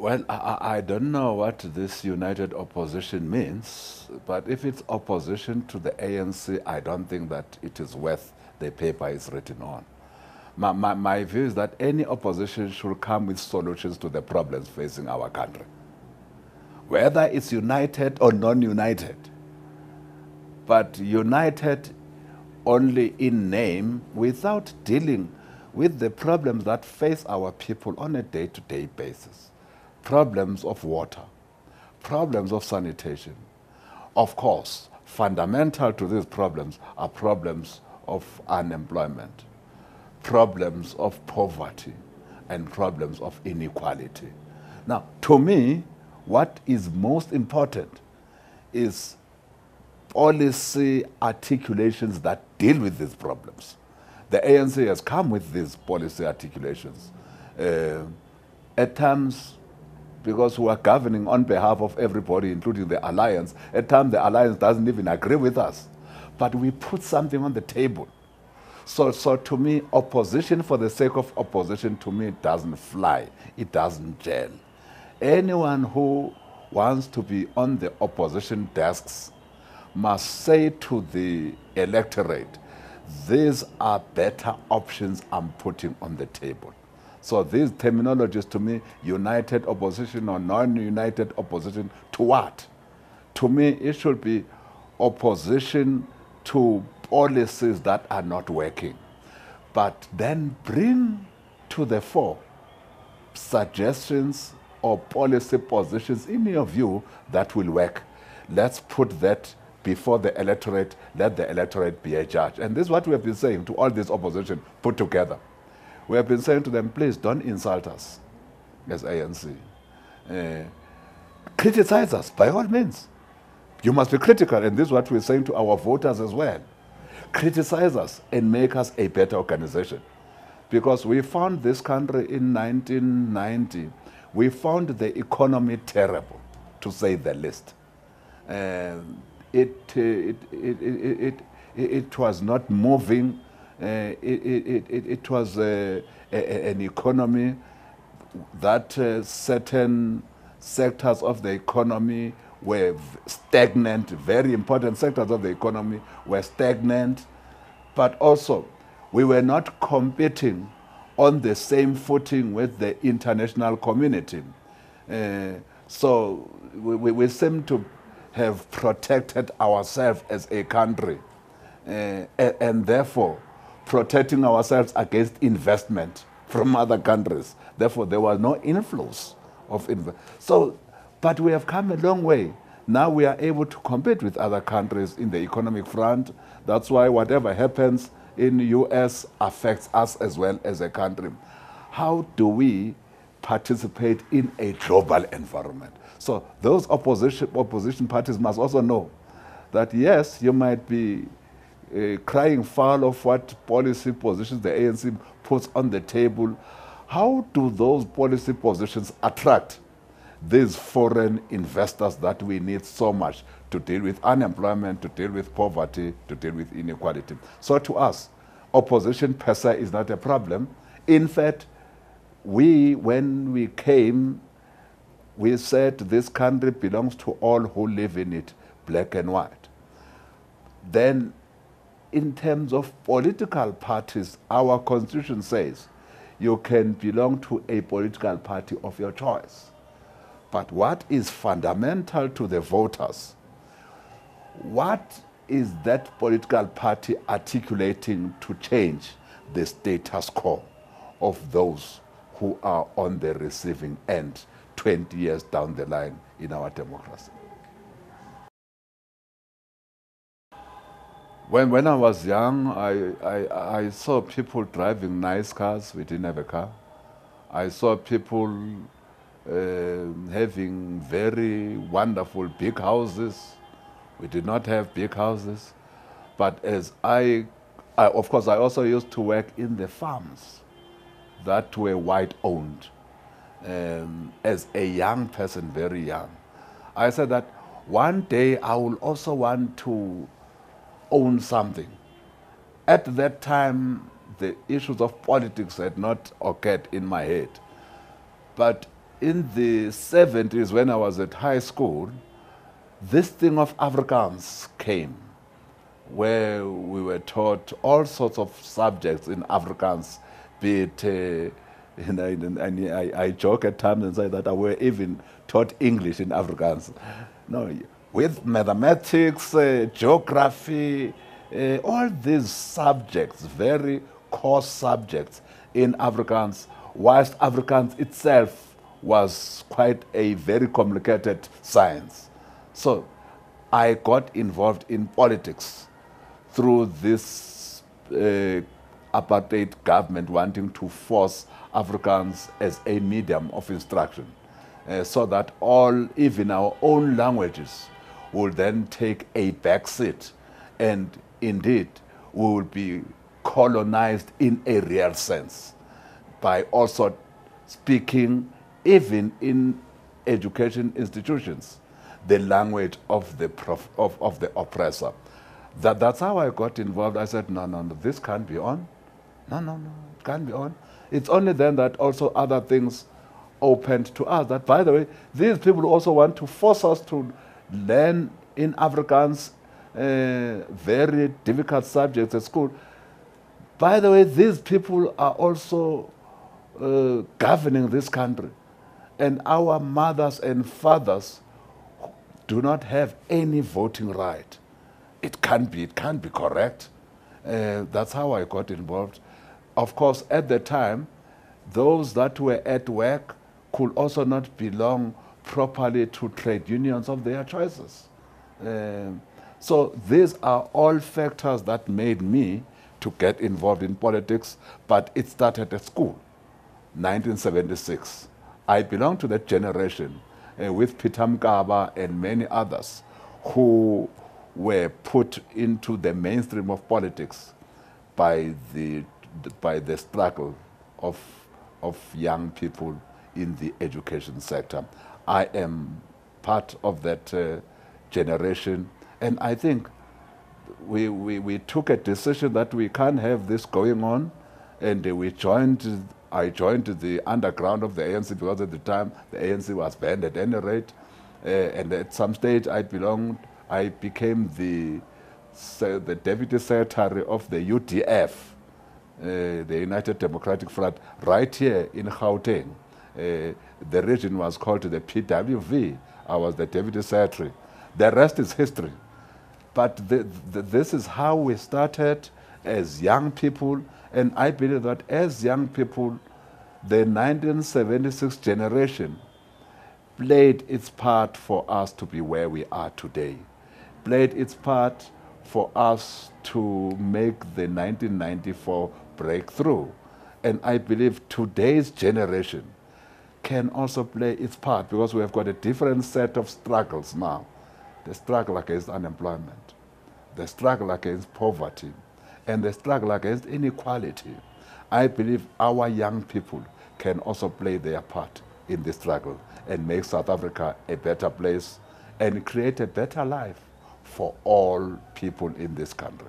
Well, I don't know what this united opposition means, but if it's opposition to the ANC, I don't think that it is worth the paper it's written on. My view is that any opposition should come with solutions to the problems facing our country. Whether it's united or non-united, but united only in name without dealing with the problems that face our people on a day-to-day basis. Problems of water, problems of sanitation. Of course, fundamental to these problems are problems of unemployment, problems of poverty, and problems of inequality. Now, to me, what is most important is policy articulations that deal with these problems. The ANC has come with these policy articulations. At times, because we are governing on behalf of everybody, including the alliance, at times the alliance doesn't even agree with us. But we put something on the table. So to me, opposition for the sake of opposition, to me, doesn't fly. It doesn't gel. Anyone who wants to be on the opposition desks must say to the electorate, these are better options I'm putting on the table. So these terminologies to me, united opposition or non-united opposition, to what? To me, it should be opposition to policies that are not working. But then bring to the fore suggestions or policy positions in your view that will work. Let's put that before the electorate, let the electorate be a judge. And this is what we have been saying to all this opposition put together. We have been saying to them, please don't insult us as ANC. Criticize us by all means. You must be critical, and this is what we're saying to our voters as well. Criticize us and make us a better organization. Because we found this country in 1990, we found the economy terrible, to say the least. It was not moving. It was an economy that certain sectors of the economy were stagnant. Very important sectors of the economy were stagnant. But also, we were not competing on the same footing with the international community. So we seem to have protected ourselves as a country, and therefore protecting ourselves against investment from other countries. Therefore, there was no inflows of investment. So, but we have come a long way. Now we are able to compete with other countries in the economic front. That's why whatever happens in the US affects us as well as a country. How do we participate in a global environment? So those opposition parties must also know that yes, you might be crying foul of what policy positions the ANC puts on the table. How do those policy positions attract these foreign investors that we need so much to deal with unemployment, to deal with poverty, to deal with inequality? So to us, opposition per se is not a problem. In fact, when we came, we said this country belongs to all who live in it, black and white. Then, in terms of political parties, our constitution says you can belong to a political party of your choice. But what is fundamental to the voters? What is that political party articulating to change the status quo of those who are on the receiving end 20 years down the line in our democracy? When I was young, I saw people driving nice cars. We didn't have a car. I saw people having very wonderful big houses. We did not have big houses. But as of course, I also used to work in the farms that were white-owned. As a young person, very young, I said that one day I will also want to own something. At that time, the issues of politics had not occurred in my head. But in the 70s, when I was at high school, this thing of Afrikaans came, where we were taught all sorts of subjects in Afrikaans, be it, and I joke at times and say that I were even taught English in Afrikaans. No, with mathematics, geography, all these subjects, very core subjects in Afrikaans, whilst Afrikaans itself was quite a very complicated science. So I got involved in politics through this apartheid government wanting to force Afrikaans as a medium of instruction, so that all, even our own languages, will then take a back seat, and indeed we will be colonized in a real sense by also speaking, even in education institutions, the language of the oppressor. That's how I got involved. I said, no, this can't be on. No, it can't be on. It's only then that also other things opened to us. That, by the way, these people also want to force us to learn in Afrikaans very difficult subjects at school. By the way, these people are also governing this country. And our mothers and fathers do not have any voting right. It can't be correct. That's how I got involved. Of course, at the time, those that were at work could also not belong properly to trade unions of their choices. So these are all factors that made me to get involved in politics, but it started at school, 1976. I belong to that generation with Peter Mkaba and many others who were put into the mainstream of politics by the struggle of young people in the education sector. I am part of that generation, and I think we took a decision that we can't have this going on, and I joined the underground of the ANC, because at the time the ANC was banned at any rate, and at some stage I became the deputy secretary of the UDF, the United Democratic Front, right here in Gauteng. The region was called the PWV. I was the deputy secretary. The rest is history. But this is how we started as young people, and I believe that as young people, the 1976 generation played its part for us to be where we are today, played its part for us to make the 1994 breakthrough. And I believe today's generation can also play its part, because we have got a different set of struggles now. The struggle against unemployment, the struggle against poverty, and the struggle against inequality. I believe our young people can also play their part in this struggle and make South Africa a better place and create a better life for all people in this country.